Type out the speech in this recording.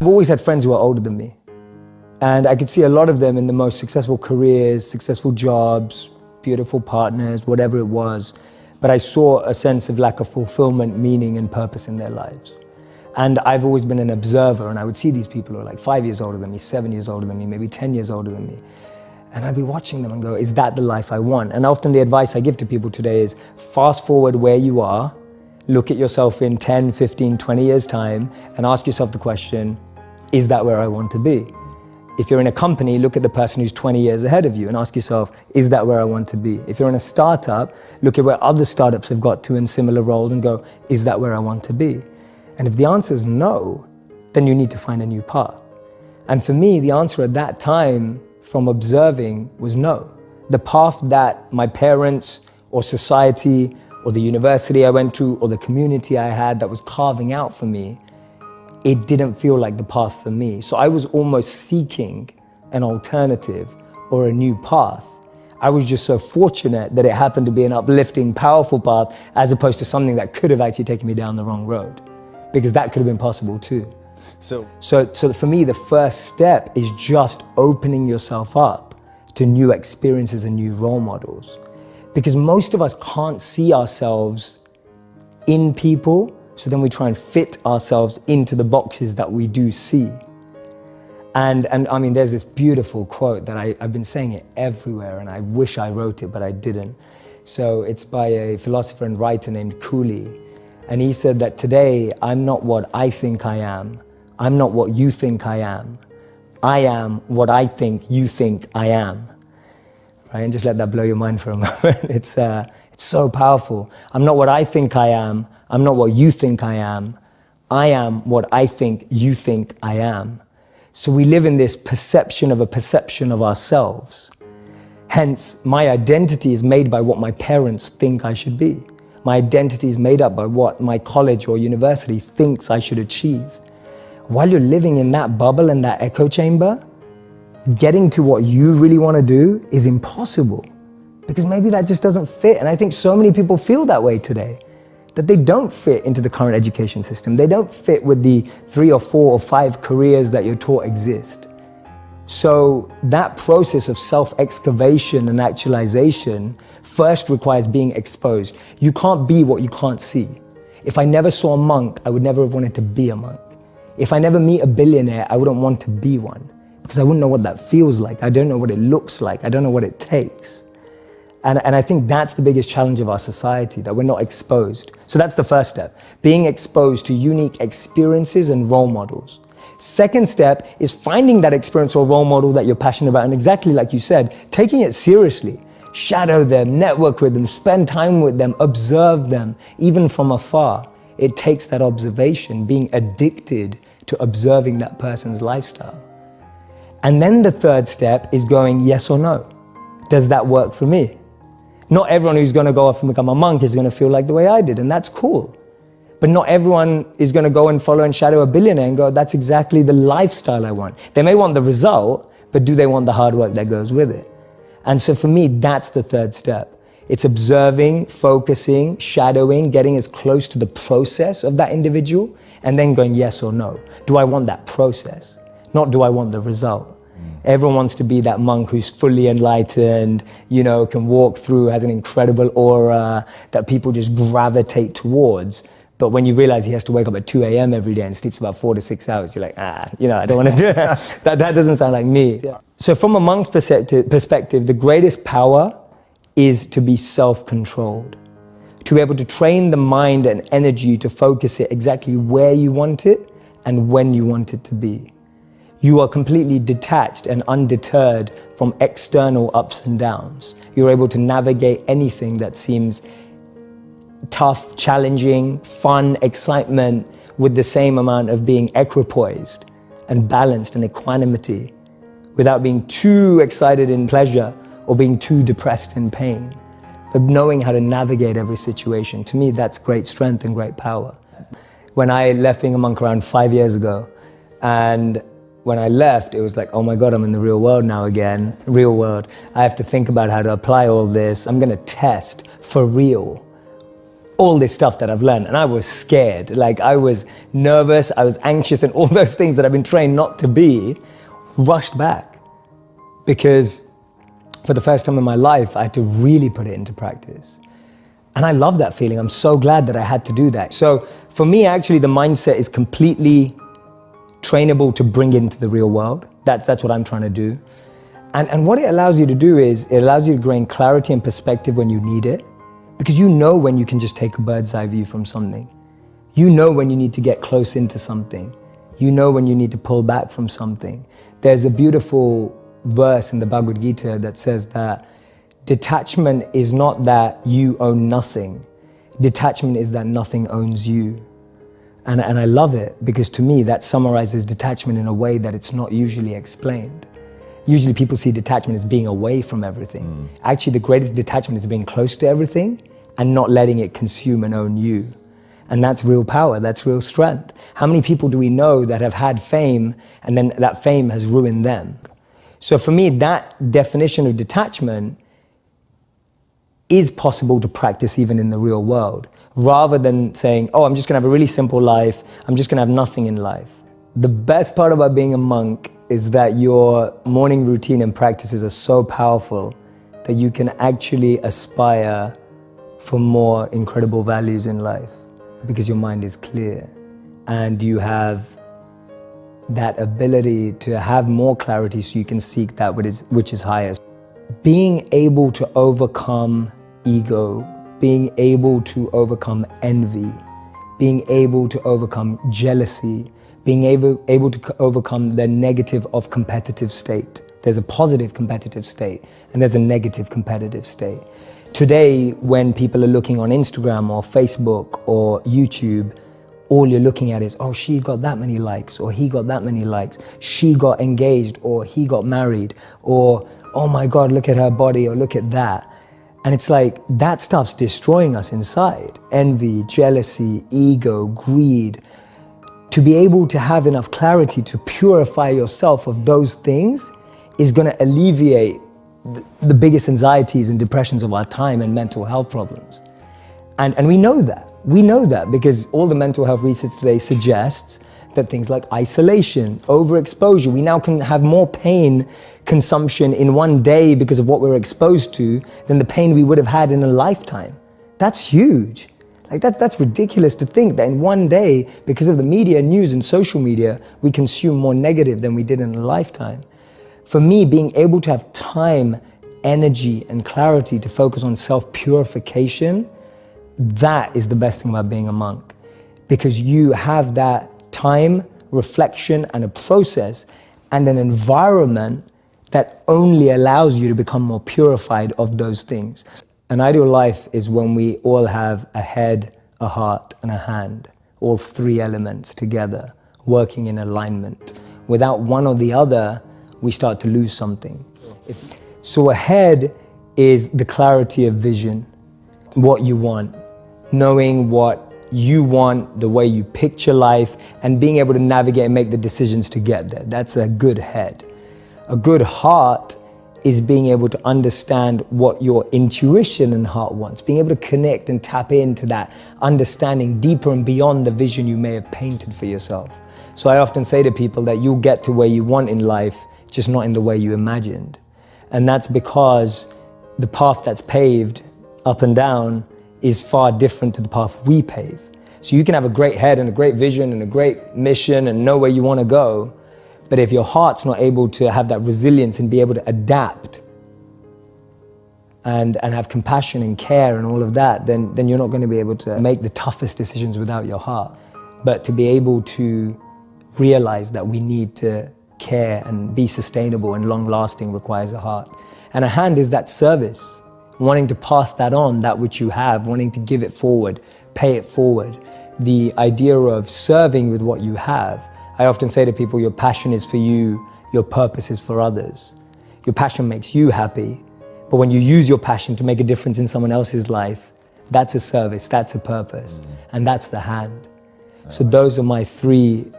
I've always had friends who are older than me. And I could see a lot of them in the most successful careers, successful jobs, beautiful partners, whatever it was. But I saw a sense of lack of fulfillment, meaning, and purpose in their lives. And I've always been an observer, and I would see these people who are like 5 years older than me, 7 years older than me, maybe 10 years older than me. And I'd be watching them and go, is that the life I want? And often the advice I give to people today is fast forward where you are, look at yourself in 10, 15, 20 years time, and ask yourself the question, is that where I want to be? If you're in a company, look at the person who's 20 years ahead of you and ask yourself, is that where I want to be? If you're in a startup, look at where other startups have got to in similar roles and go, is that where I want to be? And if the answer is no, then you need to find a new path. And for me, the answer at that time from observing was no. The path that my parents or society or the university I went to or the community I had that was carving out for me, it didn't feel like the path for me. So I was almost seeking an alternative or a new path. I was just so fortunate that it happened to be an uplifting, powerful path as opposed to something that could have actually taken me down the wrong road, because that could have been possible too. So for me, the first step is just opening yourself up to new experiences and new role models. Because most of us can't see ourselves in people, so then we try and fit ourselves into the boxes that we do see. And I mean, there's this beautiful quote that I've been saying it everywhere, and I wish I wrote it, but I didn't. So it's by a philosopher and writer named Cooley. And he said that today, I'm not what I think I am. I'm not what you think I am. I am what I think you think I am. Right? And just let that blow your mind for a moment. It's so powerful. I'm not what I think I am. I'm not what you think I am. I am what I think you think I am. So we live in this perception of a perception of ourselves. Hence, my identity is made by what my parents think I should be. My identity is made up by what my college or university thinks I should achieve. While you're living in that bubble and that echo chamber, getting to what you really want to do is impossible, because maybe that just doesn't fit. And I think so many people feel that way today, that they don't fit into the current education system. They don't fit with the 3 or 4 or 5 careers that you're taught exist. So that process of self-excavation and actualization first requires being exposed. You can't be what you can't see. If I never saw a monk, I would never have wanted to be a monk. If I never meet a billionaire, I wouldn't want to be one, because I wouldn't know what that feels like. I don't know what it looks like. I don't know what it takes. And I think that's the biggest challenge of our society, that we're not exposed. So that's the first step, being exposed to unique experiences and role models. Second step is finding that experience or role model that you're passionate about, and exactly like you said, taking it seriously. Shadow them, network with them, spend time with them, observe them, even from afar. It takes that observation, being addicted to observing that person's lifestyle. And then the third step is going yes or no. Does that work for me? Not everyone who's going to go off and become a monk is going to feel like the way I did, and that's cool. But not everyone is going to go and follow and shadow a billionaire and go, that's exactly the lifestyle I want. They may want the result, but do they want the hard work that goes with it? And so for me, that's the third step. It's observing, focusing, shadowing, getting as close to the process of that individual, and then going yes or no. Do I want that process? Not do I want the result? Everyone wants to be that monk who's fully enlightened, you know, can walk through, has an incredible aura that people just gravitate towards. But when you realize he has to wake up at 2 a.m. every day and sleeps about 4 to 6 hours, you're like, you know, I don't want to do it. that doesn't sound like me. Yeah. So from a monk's perspective, the greatest power is to be self-controlled, to be able to train the mind and energy to focus it exactly where you want it and when you want it to be. You are completely detached and undeterred from external ups and downs. You're able to navigate anything that seems tough, challenging, fun, excitement, with the same amount of being equipoised and balanced and equanimity, without being too excited in pleasure or being too depressed in pain. But knowing how to navigate every situation, to me, that's great strength and great power. When I left being a monk around 5 years ago, and when I left, it was like, oh my God, I'm in the real world now again, real world. I have to think about how to apply all this. I'm gonna test for real all this stuff that I've learned, and I was scared. Like, I was nervous, I was anxious, and all those things that I've been trained not to be rushed back. Because for the first time in my life, I had to really put it into practice. And I love that feeling. I'm so glad that I had to do that. So for me, actually, the mindset is completely trainable to bring into the real world. That's what I'm trying to do. And what it allows you to do is, it allows you to gain clarity and perspective when you need it. Because you know when you can just take a bird's eye view from something. You know when you need to get close into something. You know when you need to pull back from something. There's a beautiful verse in the Bhagavad Gita that says that detachment is not that you own nothing. Detachment is that nothing owns you. And I love it, because to me that summarizes detachment in a way that it's not usually explained. Usually people see detachment as being away from everything. Actually, the greatest detachment is being close to everything and not letting it consume and own you. And that's real power, that's real strength. How many people do we know that have had fame and then that fame has ruined them? So for me, that definition of detachment is possible to practice even in the real world, rather than saying, oh, I'm just gonna have a really simple life, I'm just gonna have nothing in life. The best part about being a monk is that your morning routine and practices are so powerful that you can actually aspire for more incredible values in life, because your mind is clear and you have that ability to have more clarity so you can seek that which is highest. Being able to overcome ego, being able to overcome envy, being able to overcome jealousy, being able to overcome the negative of competitive state. There's a positive competitive state and there's a negative competitive state. Today, when people are looking on Instagram or Facebook or YouTube, all you're looking at is, oh, she got that many likes, or he got that many likes, she got engaged, or he got married, or, oh my God, look at her body, or look at that. And it's like, that stuff's destroying us inside. Envy, jealousy, ego, greed. To be able to have enough clarity to purify yourself of those things is gonna alleviate the biggest anxieties and depressions of our time and mental health problems. And we know that. We know that because all the mental health research today suggests that things like isolation, overexposure, we now can have more pain consumption in one day because of what we're exposed to than the pain we would have had in a lifetime. That's huge. Like that's ridiculous to think that in one day, because of the media, news and social media, we consume more negative than we did in a lifetime. For me, being able to have time, energy and clarity to focus on self-purification, that is the best thing about being a monk, because you have that time, reflection and a process and an environment that only allows you to become more purified of those things. An ideal life is when we all have a head, a heart and a hand, all three elements together, working in alignment. Without one or the other, we start to lose something. So a head is the clarity of vision, what you want, knowing what you want, the way you picture life, and being able to navigate and make the decisions to get there. That's a good head. A good heart is being able to understand what your intuition and heart wants, being able to connect and tap into that understanding deeper and beyond the vision you may have painted for yourself. So I often say to people that you'll get to where you want in life, just not in the way you imagined. And that's because the path that's paved up and down is far different to the path we pave. So you can have a great head and a great vision and a great mission and know where you want to go, but if your heart's not able to have that resilience and be able to adapt and have compassion and care and all of that, then you're not going to be able to make the toughest decisions without your heart. But to be able to realize that we need to care and be sustainable and long-lasting requires a heart. And a hand is that service, wanting to pass that on, that which you have, wanting to give it forward, pay it forward. The idea of serving with what you have. I often say to people, your passion is for you, your purpose is for others. Your passion makes you happy, but when you use your passion to make a difference in someone else's life, that's a service, that's a purpose, and that's the hand. So those are my three